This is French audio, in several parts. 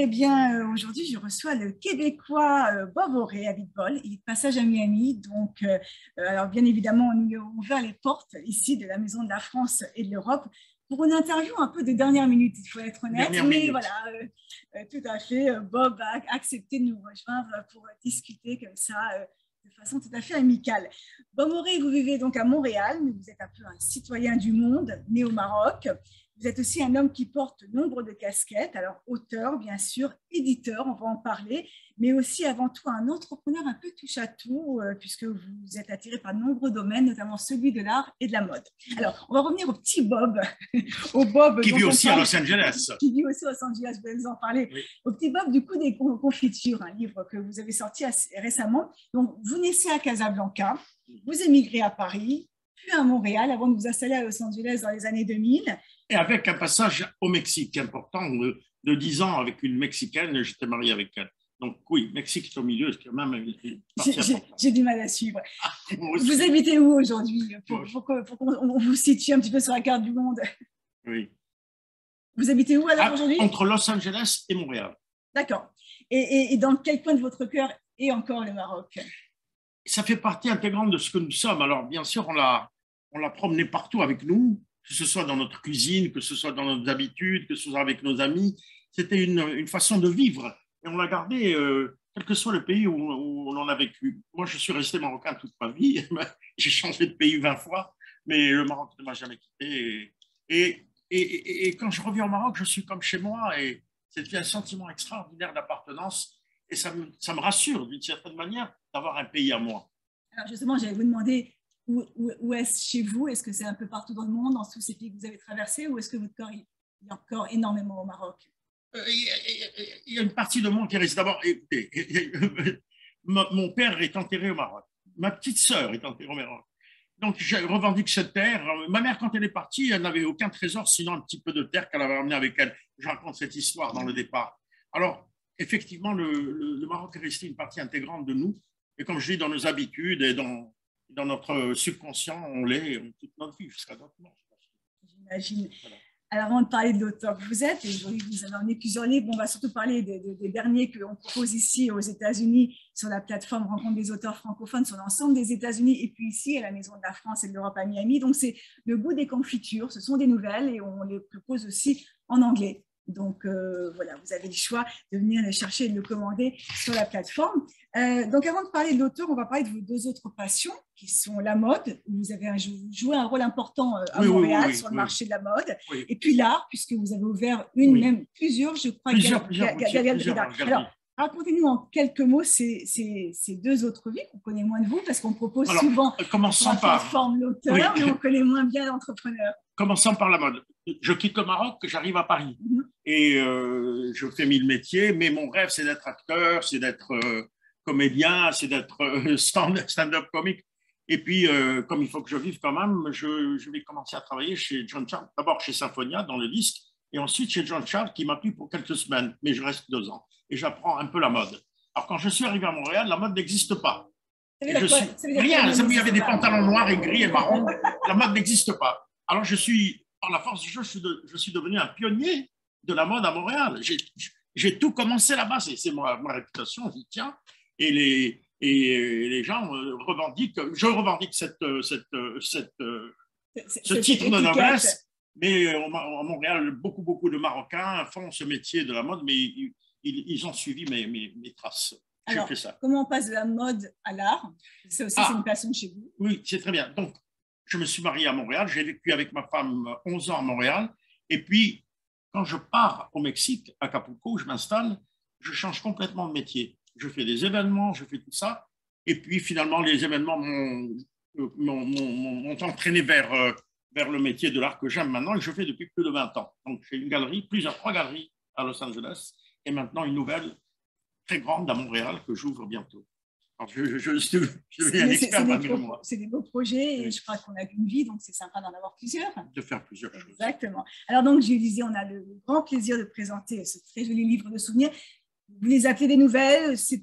Eh bien, aujourd'hui, je reçois le Québécois Bob Auré à Bitbol. Il est de passage à Miami. Donc, alors, bien évidemment, on lui a ouvert les portes ici de la Maison de la France et de l'Europe pour une interview un peu de dernière minute, il faut être honnête. Mais voilà, tout à fait, Bob a accepté de nous rejoindre pour discuter comme ça, de façon tout à fait amicale. Bob Auré, vous vivez donc à Montréal, mais vous êtes un peu un citoyen du monde, né au Maroc. Vous êtes aussi un homme qui porte nombre de casquettes, alors auteur, bien sûr, éditeur, on va en parler, mais aussi avant tout un entrepreneur un peu touche-à-tout, puisque vous êtes attiré par de nombreux domaines, notamment celui de l'art et de la mode. Alors, on va revenir au petit Bob, au Bob qui vit aussi à Los Angeles. Qui vit aussi à Los Angeles, je vais vous en parler. Oui. Au petit Bob, du coup, des confitures, un livre que vous avez sorti récemment. Donc, vous naissez à Casablanca, vous émigrez à Paris, puis à Montréal, avant de vous installer à Los Angeles dans les années 2000. Et avec un passage au Mexique important de 10 ans avec une Mexicaine, j'étais marié avec elle. Donc oui, Mexique est au milieu, c'est quand même j'ai du mal à suivre. Vous habitez où aujourd'hui pour qu'on vous situe un petit peu sur la carte du monde? Oui. Vous habitez où alors aujourd'hui? Entre Los Angeles et Montréal. D'accord. Et dans quel coin de votre cœur est encore le Maroc? Ça fait partie intégrante de ce que nous sommes. Alors bien sûr, on l'a promené partout avec nous, que ce soit dans notre cuisine, que ce soit dans nos habitudes, que ce soit avec nos amis. C'était une façon de vivre. Et on l'a gardé, quel que soit le pays où on a vécu. Moi, je suis resté marocain toute ma vie. J'ai changé de pays 20 fois, mais le Maroc ne m'a jamais quitté. Et quand je reviens au Maroc, je suis comme chez moi. Et c'est un sentiment extraordinaire d'appartenance. Et ça me rassure, d'une certaine manière, d'avoir un pays à moi. Alors justement, j'allais vous demander, où est-ce chez vous? Est-ce que c'est un peu partout dans le monde, dans tous ces pays que vous avez traversés, ou est-ce que votre corps est encore énormément au Maroc? Il y a une partie de moi qui reste. D'abord, écoutez, mon père est enterré au Maroc. Ma petite sœur est enterrée au Maroc. Donc, je revendique cette terre. Ma mère, quand elle est partie, elle n'avait aucun trésor, sinon un petit peu de terre qu'elle avait ramené avec elle. Je raconte cette histoire dans le départ. Alors, effectivement, le Maroc est resté une partie intégrante de nous. Et comme je dis, dans nos habitudes et dans notre subconscient, on l'est toute notre vie jusqu'à notre mort. J'imagine. Voilà. Alors, avant de parler de l'auteur que vous êtes, et aujourd'hui vous avez emmené plusieurs livres, on va surtout parler des derniers qu'on propose ici aux États-Unis sur la plateforme Rencontre des auteurs francophones sur l'ensemble des États-Unis et puis ici à la Maison de la France et de l'Europe à Miami. Donc, c'est Le goût des confitures. Ce sont des nouvelles et on les propose aussi en anglais. Donc, voilà, vous avez le choix de venir le chercher et de le commander sur la plateforme. Donc, avant de parler de l'auteur, on va parler de vos deux autres passions, qui sont la mode. Vous avez joué un rôle important à Montréal sur le marché de la mode. Oui. Et puis l'art, puisque vous avez ouvert même plusieurs, je crois, galeries d'art. Alors, racontez-nous en quelques mots ces deux autres vies qu'on connaît moins de vous, parce qu'on propose souvent sur la plateforme l'auteur, mais on connaît moins bien l'entrepreneur. Commençons par la mode. Je quitte le Maroc, j'arrive à Paris. Et je fais 1000 métiers, mais mon rêve, c'est d'être acteur, c'est d'être comédien, c'est d'être stand-up comique. Et puis, comme il faut que je vive quand même, je vais commencer à travailler chez John Charles, d'abord chez Symphonia, dans le disque, et ensuite chez John Charles, qui m'a pris pour quelques semaines, mais je reste 2 ans. Et j'apprends un peu la mode. Alors, quand je suis arrivé à Montréal, la mode n'existe pas. Il y avait des pantalons noirs et gris et marrons. La mode n'existe pas. Alors, par la force du jeu, je suis devenu un pionnier de la mode à Montréal. J'ai tout commencé là-bas. C'est ma réputation, j'y tiens. Et les gens revendiquent. Je revendique ce titre de noblesse. Mais à Montréal, beaucoup de Marocains font ce métier de la mode, mais ils ont suivi mes traces. Alors, fait ça. Comment on passe de la mode à l'art? C'est aussi une passion chez vous. Oui, c'est très bien. Donc, je me suis marié à Montréal. J'ai vécu avec ma femme 11 ans à Montréal. Et puis, quand je pars au Mexique, à Acapulco, je m'installe, je change complètement de métier. Je fais des événements, je fais tout ça. Et puis, finalement, les événements m'ont entraîné vers le métier de l'art que j'aime maintenant et je fais depuis plus de 20 ans. Donc, j'ai une galerie, 3 galeries à Los Angeles et maintenant une nouvelle très grande à Montréal que j'ouvre bientôt. Alors, je deviens un expert malgré moi. C'est des beaux projets et je crois qu'on n'a qu'une vie, donc c'est sympa d'en avoir plusieurs. De faire plusieurs choses. Exactement. Alors donc, je disais, on a le grand plaisir de présenter ce très joli livre de souvenirs. Vous les appelez des nouvelles, c'est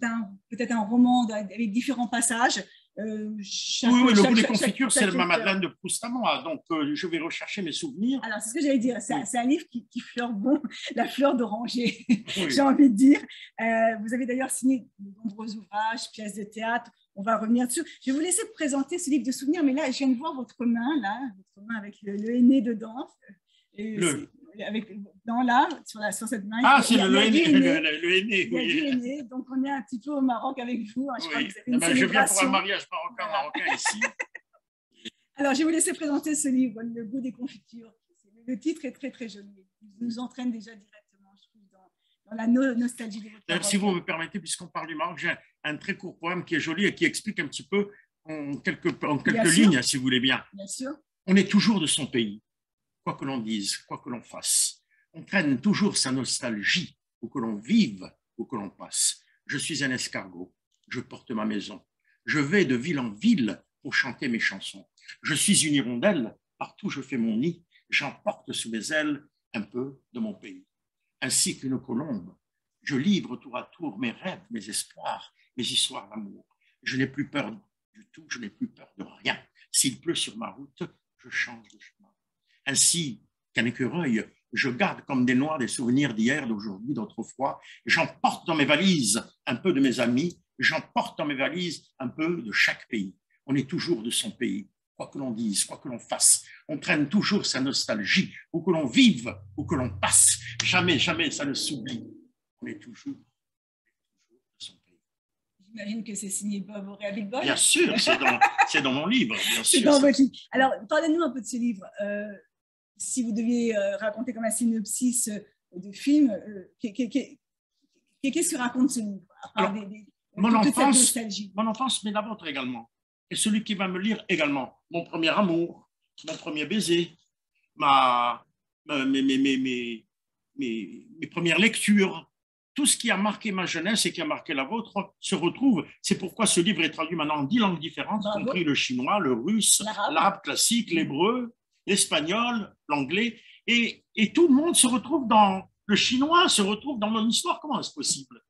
peut-être un roman avec différents passages. Oui, le goût des confitures, c'est ma Madeleine de Proust à moi. Donc, je vais rechercher mes souvenirs. Alors, c'est ce que j'allais dire. C'est un livre qui fleure bon la fleur d'oranger, j'ai envie de dire. Vous avez d'ailleurs signé de nombreux ouvrages, pièces de théâtre. On va revenir dessus. Je vais vous laisser présenter ce livre de souvenirs, mais là, je viens de voir votre main, votre main avec le henné dedans. Sur cette main. Ah, c'est le henné. Il y a du henné. Donc, on est un petit peu au Maroc avec vous. Je crois que vous avez une je viens pour un célébration. mariage marocain ici. Alors, je vais vous laisser présenter ce livre, Le goût des confitures. Le titre est très, très joli. Il nous entraîne déjà directement, je trouve, dans la nostalgie de votre Maroc. Si vous me permettez, puisqu'on parle du Maroc, j'ai un très court poème qui est joli et qui explique un petit peu en quelques lignes, si vous voulez bien. Bien sûr. On est toujours de son pays, quoi que l'on dise, quoi que l'on fasse. On traîne toujours sa nostalgie, où que l'on vive, où que l'on passe. Je suis un escargot, je porte ma maison. Je vais de ville en ville pour chanter mes chansons. Je suis une hirondelle, partout je fais mon nid. J'emporte sous mes ailes un peu de mon pays. Ainsi qu'une colombe, je livre tour à tour mes rêves, mes espoirs, mes histoires d'amour. Je n'ai plus peur du tout, je n'ai plus peur de rien. S'il pleut sur ma route, je change de chemin. Ainsi qu'un écureuil, je garde comme des noix des souvenirs d'hier, d'aujourd'hui, d'autrefois. J'emporte dans mes valises un peu de mes amis, j'emporte dans mes valises un peu de chaque pays. On est toujours de son pays, quoi que l'on dise, quoi que l'on fasse. On traîne toujours sa nostalgie, où que l'on vive, où que l'on passe. Jamais, jamais ça ne s'oublie. On est toujours de son pays. J'imagine que c'est signé Bob Auréa-Billboy. Bien sûr, c'est dans mon livre. C'est dans votre livre. Alors, parlez-nous un peu de ce livre. Si vous deviez raconter comme un synopsis de film, qu'est-ce que raconte ce livre? Alors, mon enfance, mais la vôtre également. Et celui qui va me lire également. Mon premier amour, mon premier baiser, mes premières lectures, tout ce qui a marqué ma jeunesse et qui a marqué la vôtre se retrouve. C'est pourquoi ce livre est traduit maintenant en 10 langues différentes, y compris le chinois, le russe, l'arabe classique, l'hébreu, l'espagnol, l'anglais. Et tout le monde se retrouve dans le chinois, se retrouve dans mon histoire. Comment est-ce possible?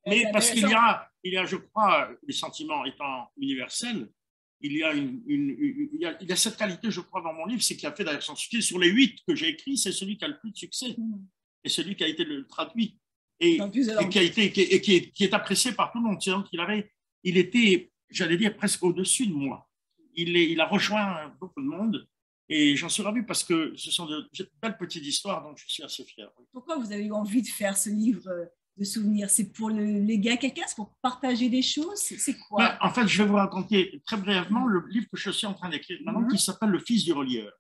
Mais parce qu'il y a, je crois, les sentiments étant universels, il y a cette qualité, je crois, dans mon livre, c'est qu'il a fait d'ailleurs son succès. Sur les 8 que j'ai écrits, c'est celui qui a le plus de succès. Et celui qui a été le traduit. Et qui est apprécié par tout le monde. Donc, il était, j'allais dire, presque au-dessus de moi. Il a rejoint beaucoup de monde. Et j'en suis ravi parce que ce sont de belles petites histoires dont je suis assez fier. Pourquoi vous avez eu envie de faire ce livre de souvenirs? C'est pour le léguer à quelqu'un? C'est pour partager des choses? C'est quoi? En fait, je vais vous raconter très brièvement le livre que je suis en train d'écrire maintenant, qui s'appelle Le fils du relieur.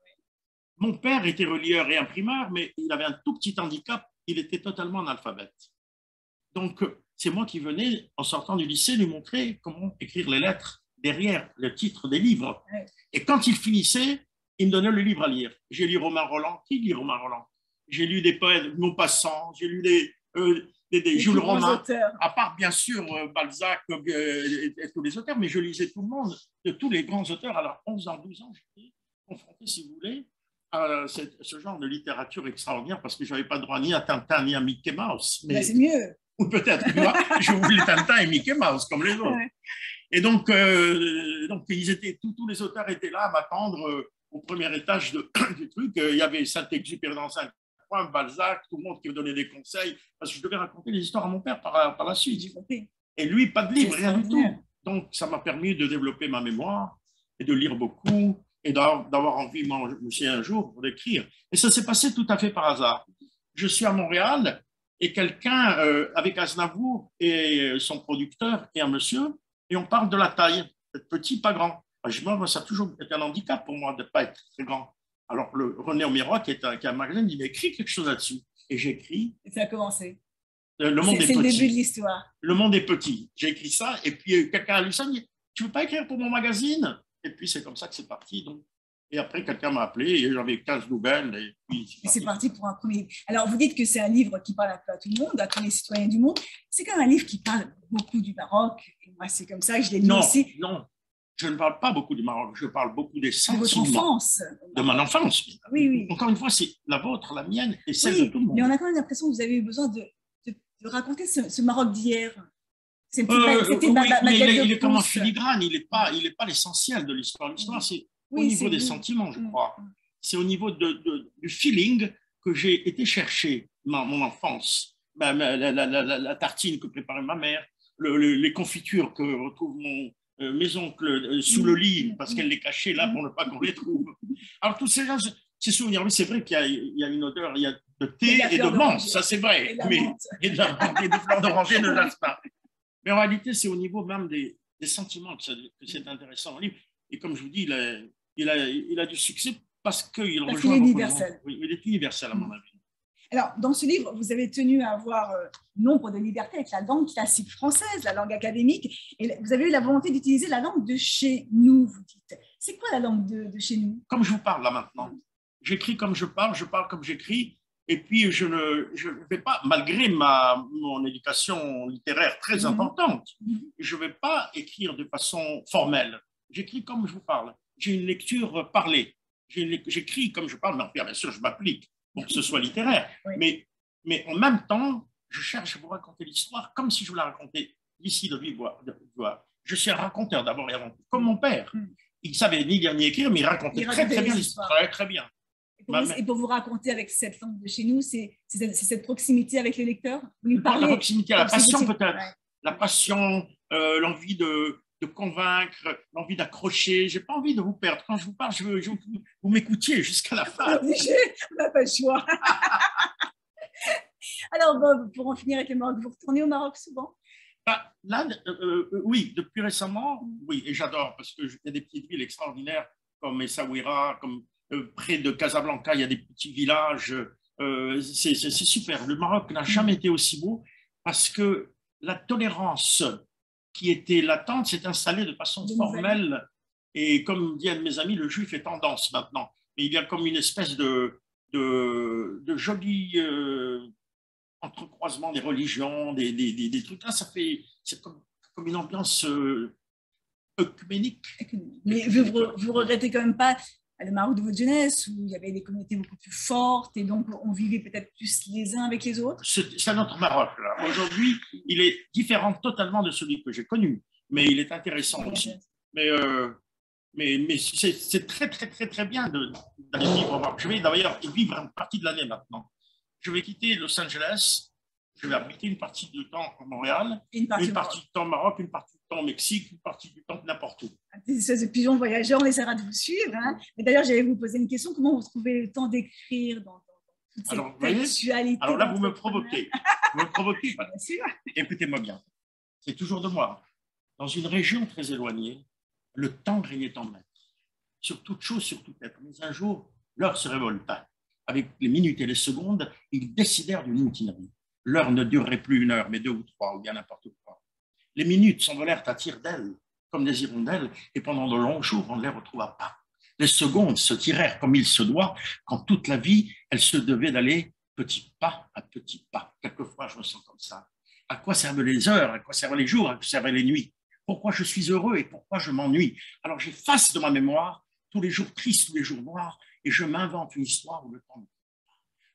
Mon père était relieur et imprimeur, mais il avait un tout petit handicap. Il était totalement analphabète. Donc, c'est moi qui venais, en sortant du lycée, lui montrer comment écrire les lettres derrière le titre des livres. Et quand il finissait, il me donnait le livre à lire. J'ai lu Romain Rolland. Qui lit Romain Rolland? J'ai lu des poètes Maupassant, j'ai lu des Jules Romain, à part bien sûr Balzac et tous les auteurs, mais je lisais tout le monde, de tous les grands auteurs. Alors, 11 ans, 12 ans, j'étais confronté, si vous voulez, à ce genre de littérature extraordinaire, parce que je n'avais pas droit ni à Tintin ni à Mickey Mouse. Mais c'est mieux. Ou peut-être, moi, je voulais Tintin et Mickey Mouse, comme les autres. Et donc tous les auteurs étaient là à m'attendre au premier étage du truc. Il y avait Saint-Exupéry dans un coin, Balzac, tout le monde qui me donnait des conseils, parce que je devais raconter les histoires à mon père par la suite. Et lui, pas de livre, rien du tout. Donc, ça m'a permis de développer ma mémoire et de lire beaucoup et d'avoir envie, moi, je me suis un jour, d'écrire. Et ça s'est passé tout à fait par hasard. Je suis à Montréal et quelqu'un, avec Aznavour et son producteur et un monsieur, et on parle de la taille, d'être petit, pas grand. Moi, ça a toujours été un handicap pour moi de ne pas être très grand. Alors, René Aumirois, qui est un magazine, il m'a écrit quelque chose là-dessus. Et j'écris. Et ça a commencé. Le monde est petit. C'est le début de l'histoire. Le monde est petit. J'ai écrit ça, et puis quelqu'un a lu ça, il me dit, tu ne veux pas écrire pour mon magazine? Et puis, c'est comme ça que c'est parti. Donc. Et après, quelqu'un m'a appelé, et j'avais 15 nouvelles. Et puis, c'est parti pour un premier. Alors, vous dites que c'est un livre qui parle un peu à tout le monde, à tous les citoyens du monde. C'est quand même un livre qui parle beaucoup du Maroc. Et moi, c'est comme ça que je l'ai lu aussi. Non. Je ne parle pas beaucoup du Maroc, je parle beaucoup des sentiments. De votre enfance. De mon enfance. Oui. Encore une fois, c'est la vôtre, la mienne et celle de tout le monde. Mais on a quand même l'impression que vous avez eu besoin de raconter ce Maroc d'hier. C'était mais il est comme en filigrane, il n'est pas l'essentiel de l'histoire. L'histoire, c'est au niveau des sentiments, je crois. C'est au niveau du feeling que j'ai été chercher mon enfance, la tartine que préparait ma mère, les confitures que retrouvent mes oncles sous le lit parce qu'elle les cachait là pour ne pas qu'on les trouve. Alors, tous ces souvenirs, oui, c'est vrai qu'il y a une odeur, il y a de thé et de menthe, ça c'est vrai, et de fleurs d'oranger ne lasse pas. Mais en réalité, c'est au niveau même des sentiments que c'est intéressant. Et comme je vous dis, il a du succès parce qu'il rejoint. Il est universel. Oui, il est universel à mon avis. Alors, dans ce livre, vous avez tenu à avoir nombre de libertés avec la langue classique française, la langue académique, et vous avez eu la volonté d'utiliser la langue de chez nous, vous dites. C'est quoi la langue de chez nous? Comme je vous parle là maintenant. J'écris comme je parle comme j'écris, et puis je ne vais pas, malgré mon éducation littéraire très importante, je ne vais pas écrire de façon formelle. J'écris comme je vous parle. J'ai une lecture parlée. J'écris comme je parle, mais bien sûr, je m'applique pour que ce soit littéraire. Oui. Mais en même temps, je cherche à vous raconter l'histoire comme si je vous la racontais d'ici de vive voix. Je suis un raconteur d'abord et avant tout, comme mon père. Il savait ni lire ni écrire, mais il racontait très bien l'histoire. Très bien. Et pour vous raconter avec cette langue de chez nous, c'est cette proximité avec les lecteurs? La proximité, la passion peut-être. Ouais. La passion, l'envie de convaincre, l'envie d'accrocher. Je n'ai pas envie de vous perdre. Quand je vous parle, je veux vous m'écoutiez jusqu'à la fin. On n'a pas le choix. Alors, Bob, pour en finir avec le Maroc, vous retournez au Maroc souvent? Là, oui, depuis récemment, oui, et j'adore parce qu'il y a des petites villes extraordinaires comme Essaouira, comme près de Casablanca, il y a des petits villages. C'est super. Le Maroc n'a jamais été aussi beau parce que la tolérance qui était latente s'est installée de façon formelle. Et comme dit un de mes amis, le juif est tendance maintenant. Mais il y a comme une espèce de joli entrecroisement des religions, des trucs là. C'est comme une ambiance œcuménique. Mais vous regrettez quand même pas le Maroc de votre jeunesse, où il y avait des communautés beaucoup plus fortes et donc on vivait peut-être plus les uns avec les autres? C'est un autre Maroc, là. Aujourd'hui, il est différent totalement de celui que j'ai connu, mais il est intéressant aussi. Mais c'est très, très, très, très bien d'aller vivre au Maroc. Je vais d'ailleurs vivre une partie de l'année maintenant. Je vais quitter Los Angeles, je vais habiter une partie du temps à Montréal, une partie du temps au Maroc, une partie du temps au Mexique, une partie du temps n'importe où. Des espèces de pigeons voyageurs, on essaiera de vous suivre. Hein. Mais d'ailleurs, j'allais vous poser une question. Comment vous trouvez le temps d'écrire dans toute cette actualité? Alors là, vous me provoquez. Vous me provoquez. Bien sûr. Écoutez-moi bien. C'est toujours de moi. Dans une région très éloignée, le temps régnait en maître. Sur toute chose, sur tout être. Mais un jour, l'heure se révolta. Avec les minutes et les secondes, ils décidèrent d'une mutinerie. L'heure ne durerait plus 1 heure, mais 2 ou 3, ou bien n'importe quoi. Les minutes s'envolèrent à tire-d'aile, comme des hirondelles, et pendant de longs jours, on ne les retrouva pas. Les secondes se tirèrent comme il se doit, quand toute la vie, elle se devait d'aller petit pas à petit pas. Quelquefois, je me sens comme ça. À quoi servent les heures? À quoi servent les jours? À quoi servent les nuits? Pourquoi je suis heureux et pourquoi je m'ennuie? Alors j'efface de ma mémoire tous les jours tristes, tous les jours noirs, et je m'invente une histoire où le temps.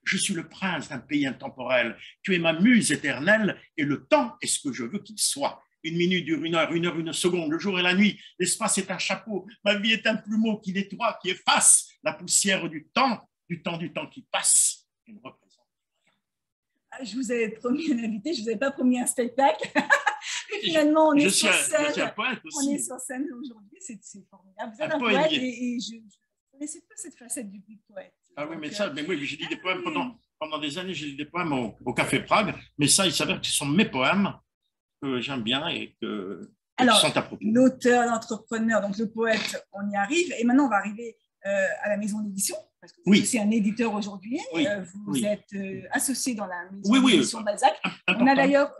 Je suis le prince d'un pays intemporel. Tu es ma muse éternelle, et le temps est ce que je veux qu'il soit. 1 minute dure 1 heure, 1 heure, 1 seconde. Le jour et la nuit. L'espace est un chapeau. Ma vie est un plumeau qui nettoie, qui efface la poussière du temps qui passe. Il me représente. Je vous avais promis un invité, je ne vous avais pas promis un spectacle. Mais finalement, on est sur scène. Je suis un poète aussi. On est sur scène aujourd'hui, c'est formidable. Vous êtes un poète et je ne connaissais pas cette facette du poète. Ah oui, mais oui, j'ai dit des poèmes pendant des années, j'ai lu des poèmes au Café Prague, mais ça, il s'avère que ce sont mes poèmes que j'aime bien et qui sont à propos. L'auteur, l'entrepreneur, donc le poète, on y arrive. Et maintenant, on va arriver à la maison d'édition, parce que vous êtes aussi un éditeur aujourd'hui. Vous êtes associé dans la maison d'édition Balzac. On a d'ailleurs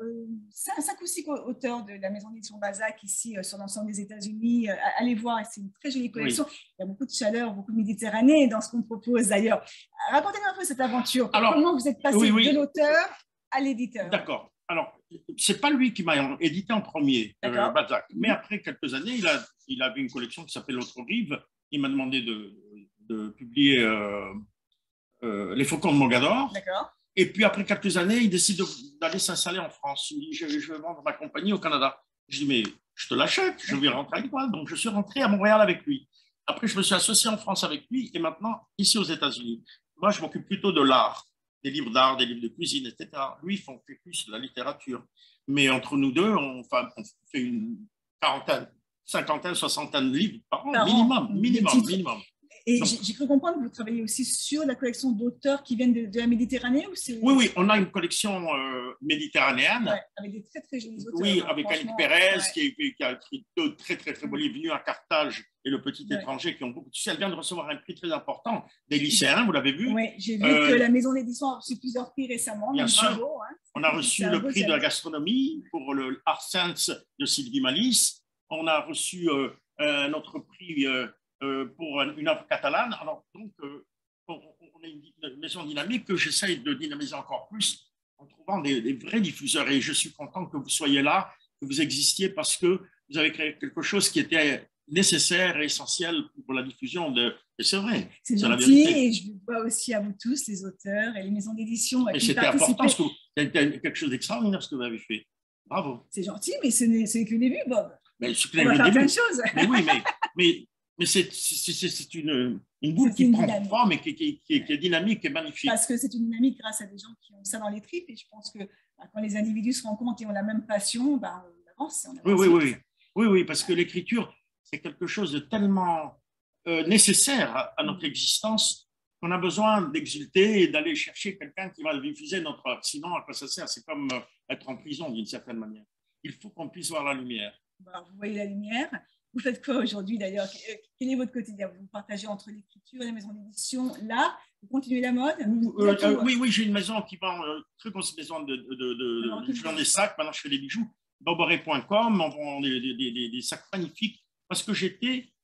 5 ou 6 auteurs de la maison d'édition Balzac ici sur l'ensemble des États-Unis. Allez voir, c'est une très jolie collection. Il y a beaucoup de chaleur, beaucoup de Méditerranée dans ce qu'on propose d'ailleurs. Racontez-nous un peu cette aventure. Alors, comment vous êtes passé de l'auteur à l'éditeur? D'accord. Alors, c'est pas lui qui m'a édité en premier, Balzac. Mais après quelques années, il avait une collection qui s'appelle L'autre rive. Il m'a demandé de publier Les Faucons de Mogador. Et puis, après quelques années, il décide d'aller s'installer en France. Il dit, je vais vendre ma compagnie au Canada. Je dis, mais je te l'achète, je vais rentrer avec toi. Donc, je suis rentré à Montréal avec lui. Après, je me suis associé en France avec lui et maintenant, ici aux États-Unis. Moi, je m'occupe plutôt de l'art, des livres d'art, des livres de cuisine, etc. Lui, il fait plus de la littérature. Mais entre nous deux, on fait une quarantaine, cinquantaine, soixantaine de livres par an, minimum. Et j'ai cru comprendre que vous travaillez aussi sur la collection d'auteurs qui viennent de la Méditerranée ou Oui, on a une collection méditerranéenne. Ouais, avec des très, très jolis auteurs. Oui, avec Annick Pérez, qui a écrit deux très, très, très beaux livres, Venu à Carthage et Le Petit Étranger, qui ont beaucoup de succès. Elle vient de recevoir un prix très important des lycéens, vous l'avez vu. Oui, j'ai vu que la Maison d'édition a reçu plusieurs prix récemment. Bien sûr. Bravo, hein. On a reçu le prix de la gastronomie pour le Art Sense de Sylvie Malice. On a reçu un autre prix pour une œuvre catalane. Alors, donc, on a une maison dynamique que j'essaye de dynamiser encore plus en trouvant des vrais diffuseurs. Et je suis content que vous soyez là, que vous existiez, parce que vous avez créé quelque chose qui était nécessaire et essentiel pour la diffusion de... Et c'est vrai. C'est gentil, et je vous vois aussi à vous tous, les auteurs et les maisons d'édition. Et c'était important, parce que c'était quelque chose d'extraordinaire ce que vous avez fait. Bravo. C'est gentil, mais ce n'est que le début, Bob. Mais on va faire plein de choses. Mais oui, mais c'est une boule qui prend forme et qui est dynamique et magnifique. Parce que c'est une dynamique grâce à des gens qui ont ça dans les tripes. Et je pense que quand les individus se rencontrent et ont la même passion, on avance. Oui, parce que l'écriture, c'est quelque chose de tellement nécessaire à notre existence qu'on a besoin d'exulter et d'aller chercher quelqu'un qui va diffuser notre art. Sinon, à quoi ça sert? C'est comme être en prison d'une certaine manière. Il faut qu'on puisse voir la lumière. Vous voyez la lumière. Vous faites quoi aujourd'hui d'ailleurs? Quel est votre quotidien? Vous partagez entre l'écriture, la maison d'édition, l'art? Vous continuez la mode? Oui, j'ai une maison qui vend, très grosse maison je vends des sacs, maintenant je fais des bijoux. Boboré.com, on vend des sacs magnifiques, parce que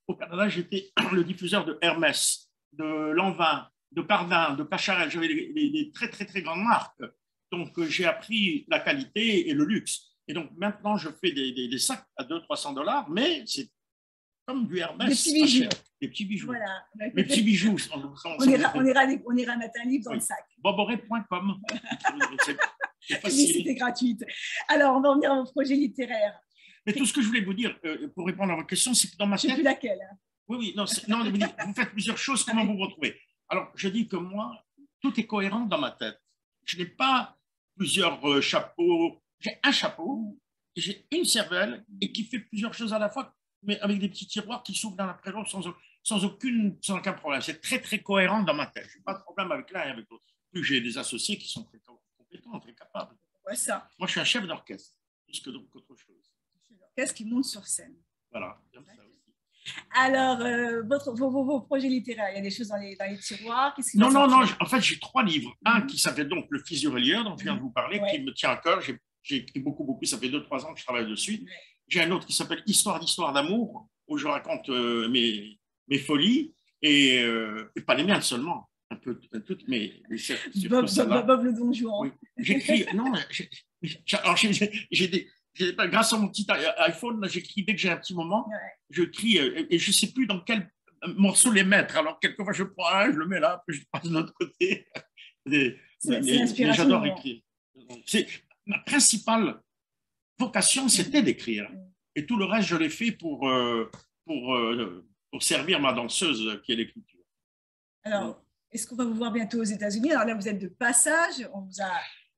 au Canada, j'étais le diffuseur de Hermès, de Lanvin, de Cardin, de Cacharel. J'avais des très, très, très grandes marques. Donc, j'ai appris la qualité et le luxe. Et donc, maintenant, je fais des sacs à 200-300 $, mais c'est comme du Hermès. Des petits bijoux. Des petits bijoux. Voilà. Les petits bijoux. On ira mettre un livre dans le sac. Boboré.com. C'est facile. Gratuite. Alors, on va revenir à vos projets littéraires. Mais tout ce que je voulais vous dire, pour répondre à votre question, c'est que dans ma tête… Je ne sais plus laquelle. Oui, non, vous faites plusieurs choses, comment vous vous retrouvez? Alors, je dis que moi, tout est cohérent dans ma tête. Je n'ai pas plusieurs chapeaux. J'ai un chapeau, j'ai une cervelle et qui fait plusieurs choses à la fois, mais avec des petits tiroirs qui s'ouvrent l'un après l'autre sans aucun problème. C'est très, très cohérent dans ma tête. Je n'ai pas de problème avec l'un et avec l'autre. Plus j'ai des associés qui sont très compétents, très capables. Ouais, ça. Moi, je suis un chef d'orchestre, plus qu'autre chose. Chef d'orchestre qui monte sur scène. Voilà, comme ça aussi. Alors, vos projets littéraires, il y a des choses dans les tiroirs? Non, en fait, j'ai 3 livres. Un qui s'appelle donc Le Fils du relieur, dont je viens de vous parler, qui me tient à cœur. J'ai écrit beaucoup, ça fait 2-3 ans que je travaille dessus. J'ai un autre qui s'appelle Histoire d'histoire d'amour, où je raconte mes folies, et pas les miennes seulement, un peu toutes mes Bob le Don Juan. Oui. J'écris, grâce à mon petit iPhone, j'écris dès que j'ai un petit moment, je crie, et je ne sais plus dans quel morceau les mettre. Alors, quelquefois, je prends un, je le mets là, puis je passe de l'autre côté. J'adore écrire. Ma principale vocation, c'était d'écrire. Et tout le reste, je l'ai fait pour servir ma danseuse, qui est l'écriture. Alors, est-ce qu'on va vous voir bientôt aux États-Unis? Alors là, vous êtes de passage. On vous a…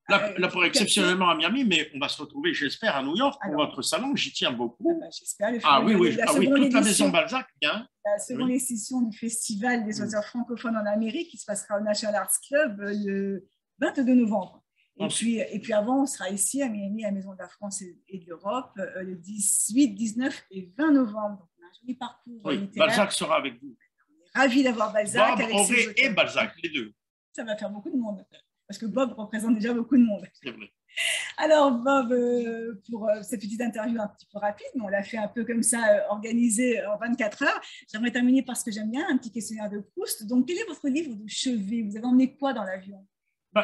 Là, pour exceptionnellement à Miami, mais on va se retrouver, j'espère, à New York pour votre salon. J'y tiens beaucoup. J'espère. Oui, toute la maison Balzac, bien. La seconde édition du Festival des auteurs francophones en Amérique, qui se passera au National Arts Club le 22 novembre. Et puis avant, on sera ici à Miami, à la Maison de la France et de l'Europe, le 18, 19 et 20 novembre. Donc, on a un joli parcours littéraire. Balzac sera avec vous. On est ravis d'avoir Balzac. Bob, Auré et Balzac, les deux. Ça va faire beaucoup de monde. Parce que Bob représente déjà beaucoup de monde. C'est vrai. Alors, Bob, pour cette petite interview un petit peu rapide, mais on l'a fait un peu comme ça, organisé en 24 heures, j'aimerais terminer par ce que j'aime bien, un petit questionnaire de Proust. Donc, quel est votre livre de chevet? Vous avez emmené quoi dans l'avion?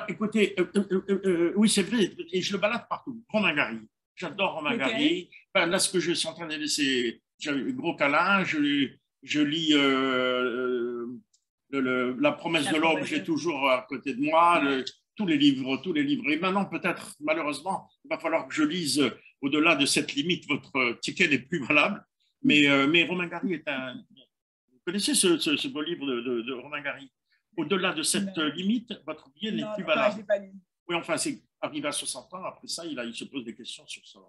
Écoutez, oui, c'est vrai, et je le balade partout. Romain Gary. J'adore Romain Gary. Là, ce que je suis en train de lire, c'est Gros câlin. Je lis La promesse de l'aube, j'ai toujours à côté de moi. tous les livres, tous les livres. Et maintenant, peut-être, malheureusement, il va falloir que je lise au-delà de cette limite. Votre ticket n'est plus valable. Mais Romain Gary est un. Vous connaissez ce beau livre de Romain Gary? Au-delà de cette limite, votre billet n'est plus valable. Je l'ai pas lu. Oui, enfin, c'est arrivé à 60 ans. Après ça, il se pose des questions sur ça.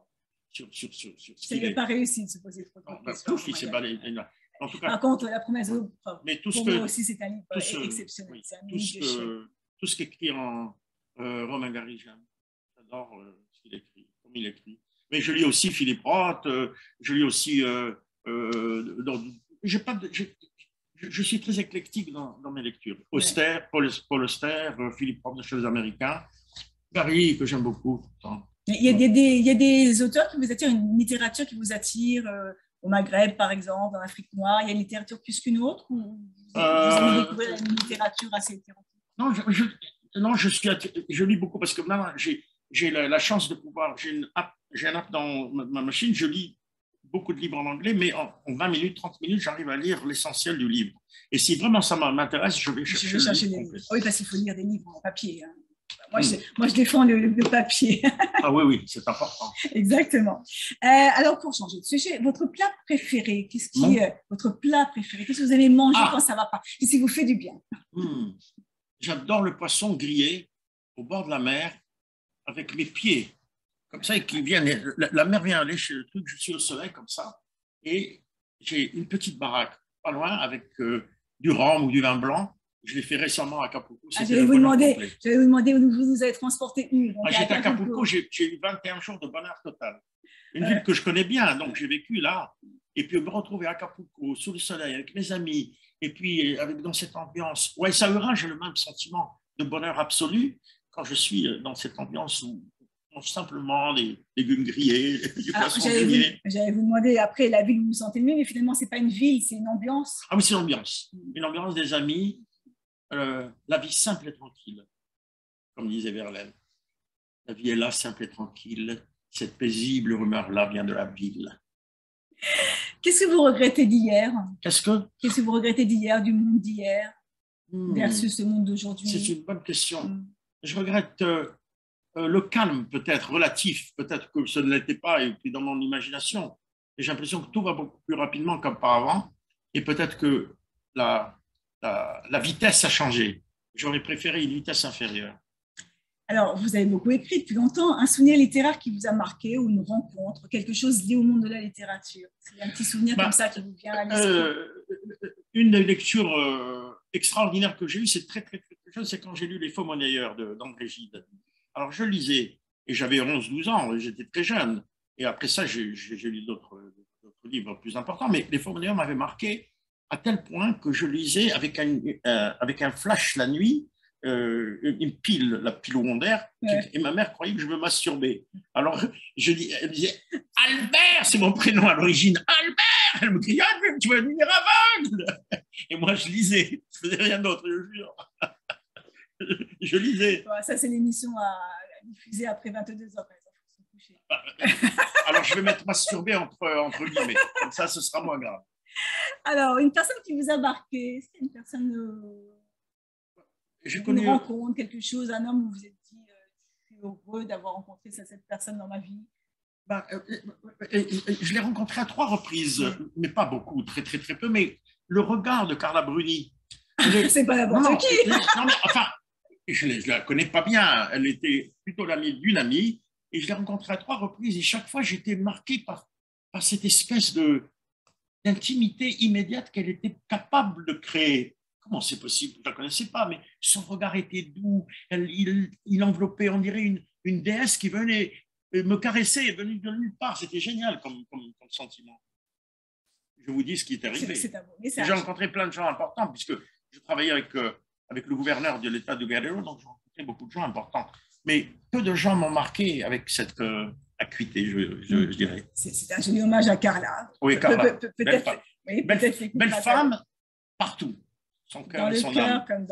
Il n'a pas réussi de se poser trop de questions. Pouf, il s'est balayé. En tout cas, par contre, La promesse de l'eau, pour moi aussi, c'est un livre exceptionnel. Oui, tout ce qu'écrit en Romain Gary, j'adore ce qu'il écrit, comme il écrit. Mais je lis aussi Philippe Roth, je lis aussi. Je suis très éclectique dans mes lectures. Auster, Paul Auster, Philippe Roth, des choses américains. Gary, que j'aime beaucoup. Il y a des auteurs qui vous attirent, une littérature qui vous attire au Maghreb, par exemple, dans l'Afrique noire. Il y a une littérature plus qu'une autre ou vous aimez découvrir une littérature assez hétéroclite? Non, je lis beaucoup parce que maintenant, j'ai la chance de pouvoir. J'ai un app dans ma machine, je lis beaucoup de livres en anglais, mais en 20 minutes, 30 minutes, j'arrive à lire l'essentiel du livre. Et si vraiment ça m'intéresse, je vais chercher des livres. Oui, parce qu'il faut lire des livres en papier. Hein. Moi, je défends le papier. Ah oui, c'est important. Exactement. Alors, pour changer de sujet, votre plat préféré, votre plat préféré, qu'est-ce que vous allez manger quand ça ne va pas? Qu'est-ce qui vous fait du bien? J'adore le poisson grillé au bord de la mer avec mes pieds. Comme ça, la mer vient lécher le truc, je suis au soleil comme ça. Et j'ai une petite baraque pas loin avec du rhum ou du vin blanc. Je l'ai fait récemment à Acapulco. J'allais vous demander où vous nous avez transporté où. J'étais à Acapulco, j'ai eu 21 jours de bonheur total. Une ville que je connais bien, donc j'ai vécu là. Et puis me retrouver à Acapulco, sous le soleil, avec mes amis, et puis dans cette ambiance. Ouais, ça j'ai le même sentiment de bonheur absolu quand je suis dans cette ambiance où on mange simplement des légumes grillés, du poisson grillé. J'allais vous demander après la ville où vous vous sentez mieux, mais finalement, ce n'est pas une ville, c'est une ambiance. Ah oui, c'est l'ambiance. Une ambiance des amis. La vie simple et tranquille, comme disait Verlaine. La vie est là, simple et tranquille. Cette paisible rumeur-là vient de la ville. Qu'est-ce que vous regrettez d'hier? Qu'est-ce que vous regrettez d'hier, du monde d'hier, versus le monde d'aujourd'hui? C'est une bonne question. Je regrette le calme, peut-être, relatif. Peut-être que ce ne l'était pas, et puis dans mon imagination. Et j'ai l'impression que tout va beaucoup plus rapidement qu'auparavant. Et peut-être que la vitesse a changé. J'aurais préféré une vitesse inférieure. Alors, vous avez beaucoup écrit depuis longtemps. Un souvenir littéraire qui vous a marqué ou une rencontre, quelque chose lié au monde de la littérature? C'est un petit souvenir comme ça qui vous vient à l'esprit. Une des lectures extraordinaires que j'ai eues, c'est très jeune, c'est quand j'ai lu Les Faux Monnayeurs d'André Gide. Alors, je lisais, et j'avais 11-12 ans, j'étais très jeune. Et après ça, j'ai lu d'autres livres plus importants. Mais Les Faux Monnayeurs m'avaient marqué à tel point que je lisais avec un flash la nuit, une pile, la pile secondaire, et ma mère croyait que je me masturbais. Alors, elle me disait « Albert !» C'est mon prénom à l'origine. « Albert !» Elle me criait « tu vas devenir aveugle !» Et moi, je lisais. Je faisais rien d'autre, je jure. Je lisais. Ça, c'est l'émission à diffuser après 22 heures. Alors, je vais mettre masturbé entre guillemets. Comme ça, ce sera moins grave. Alors, une personne qui vous a marqué, c'est une personne, une rencontre, quelque chose, un homme où vous vous êtes dit, je suis heureux d'avoir rencontré cette personne dans ma vie. Je l'ai rencontré à 3 reprises, mais pas beaucoup, très peu, mais le regard de Carla Bruni. C'est pas n'importe qui. Non, mais enfin, je ne la connais pas bien, elle était plutôt l'amie d'une amie, et je l'ai rencontrée à 3 reprises, et chaque fois, j'étais marqué par cette espèce d'intimité immédiate qu'elle était capable de créer. Comment c'est possible? Je ne la connaissais pas, mais son regard était doux. Il enveloppait, on dirait, une déesse qui venait me caresser et venue de nulle part. C'était génial comme sentiment. Je vous dis ce qui est arrivé. J'ai rencontré plein de gens importants, puisque je travaillais avec le gouverneur de l'État de Guerrero, donc j'ai rencontré beaucoup de gens importants. Mais peu de gens m'ont marqué avec cette acuité, je dirais. C'est un joli hommage à Carla. Oui, Carla. Belle femme partout. Son cœur, dans le cœur comme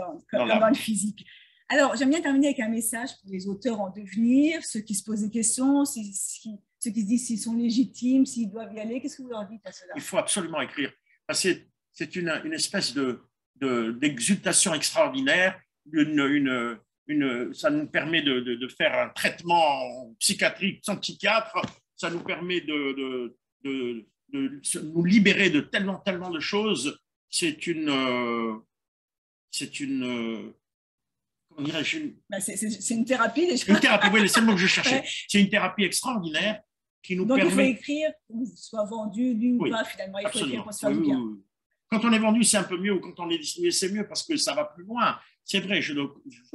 dans le physique. Alors, j'aime bien terminer avec un message pour les auteurs en devenir, ceux qui se posent des questions, ceux qui se disent s'ils sont légitimes, s'ils doivent y aller. Qu'est-ce que vous leur dites à cela? Il faut absolument écrire. C'est une espèce d'exultation extraordinaire, une ça nous permet de faire un traitement psychiatrique sans psychiatre, ça nous permet de nous libérer de tellement de choses. C'est une comment dirais-je, c'est une thérapie déjà. Une thérapie, oui, c'est le mot que je cherchais. Ouais. C'est une thérapie extraordinaire qui nous permet… Donc, il faut écrire, qu'on soit vendu, lu ou pas, finalement. Il faut écrire qu'on se fasse du bien. Quand on est vendu, c'est un peu mieux, ou quand on est dessiné, c'est mieux, parce que ça va plus loin. C'est vrai, je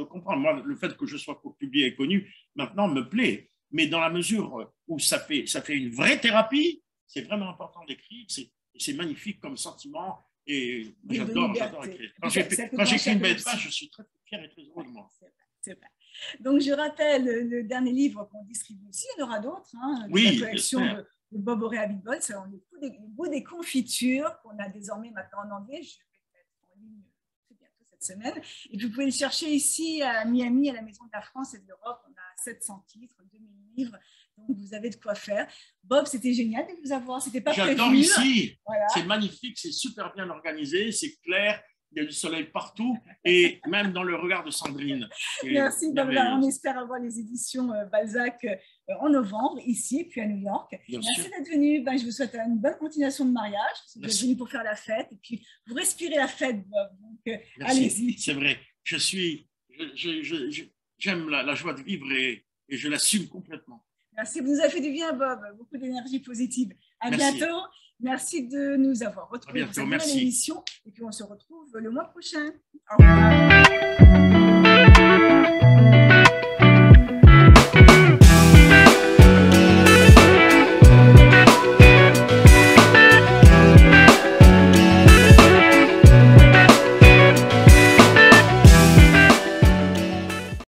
comprends. Moi, le fait que je sois publié et connu, maintenant, me plaît. Mais dans la mesure où ça fait une vraie thérapie, c'est vraiment important d'écrire. C'est magnifique comme sentiment. Et j'adore écrire. Quand j'écris une belle page, je suis très fier et très heureux de moi. C'est vrai. Donc, je rappelle le dernier livre qu'on distribue ici. Il y en aura d'autres. Hein, la collection de Bob Auréa-Bitbol. C'est le goût des confitures qu'on a désormais maintenant en anglais. Je vais le mettre en ligne très bientôt cette semaine. Et puis, vous pouvez le chercher ici à Miami, à la Maison de la France et de l'Europe. On a 700 titres, 2000 livres. Donc, vous avez de quoi faire. Bob, c'était génial de vous avoir. C'était pas prévu. J'adore ici. Voilà. C'est magnifique, c'est super bien organisé, c'est clair. Il y a du soleil partout et même dans le regard de Sandrine. Merci. On espère avoir les éditions Balzac en novembre, ici, puis à New York. Merci d'être venu. Je vous souhaite une bonne continuation de mariage. Vous êtes venu pour faire la fête et puis vous respirez la fête, Bob. Donc, allez-y. C'est vrai. J'aime la joie de vivre et je l'assume complètement. Merci. Vous nous avez fait du bien, Bob. Beaucoup d'énergie positive. À bientôt. Merci de nous avoir retrouvés pour cette nouvelle émission. Et puis, on se retrouve le mois prochain. Au revoir.